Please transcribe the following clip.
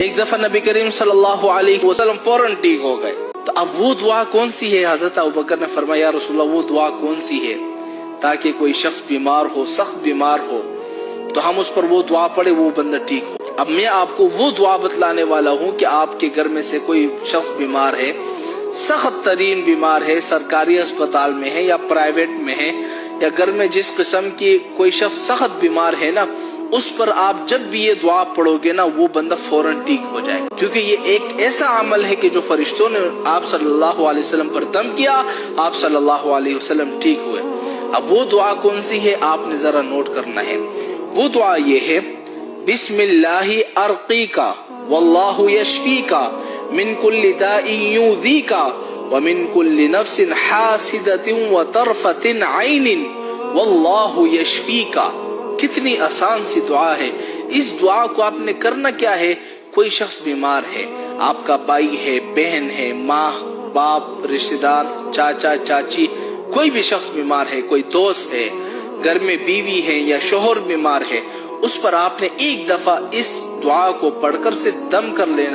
ایک دفعہ نبی کریم صلی اللہ علیہ وسلم فوراً ٹھیک ہو گئے. تو اب وہ دعا کون سی ہے؟ حضرت ابوبکر نے فرمایا یا رسول اللہ وہ دعا کون سی ہے تاکہ کوئی شخص بیمار ہو، سخت بیمار ہو تو ہم اس پر وہ دعا پڑھے وہ بندہ ٹھیک ہو. اب میں آپ کو وہ دعا بتلانے والا ہوں کہ آپ کے گھر میں سے کوئی شخص بیمار ہے، سخت ترین بیمار ہے، سرکاری اسپتال میں ہے یا پرائیویٹ میں ہے، یا گھر میں جس قسم کی کوئی شخص سخت بیمار ہے نا، اس پر آپ جب بھی یہ دعا پڑھو گے نا وہ بندہ فوراً ٹھیک ہو جائے گا. کیونکہ یہ ایک ایسا عمل ہے کہ جو فرشتوں نے آپ صلی اللہ علیہ وسلم پر دم کیا، آپ صلی اللہ علیہ وسلم ٹھیک ہوئے. اب وہ دعا کون سی ہے آپ نے ذرا نوٹ کرنا ہے. وہ دعا یہ ہے بسم اللہ ارقیکا واللہ یشفیکا من کل داء یؤذیکا ومن کل نفس حاسدۃ وطرفۃ عین واللہ یشفیکا. کتنی آسان سی دعا ہے. اس دعا کو آپ نے کرنا کیا ہے؟ کوئی شخص بیمار ہے، آپ کا بھائی ہے، بہن ہے، ماں باپ، رشتہ دار، چاچا چاچی، کوئی بھی شخص بیمار ہے، کوئی دوست ہے، گھر میں بیوی ہے یا شوہر بیمار ہے، اس پر آپ نے ایک دفعہ اس دعا کو پڑھ کر صرف دم کر لینا.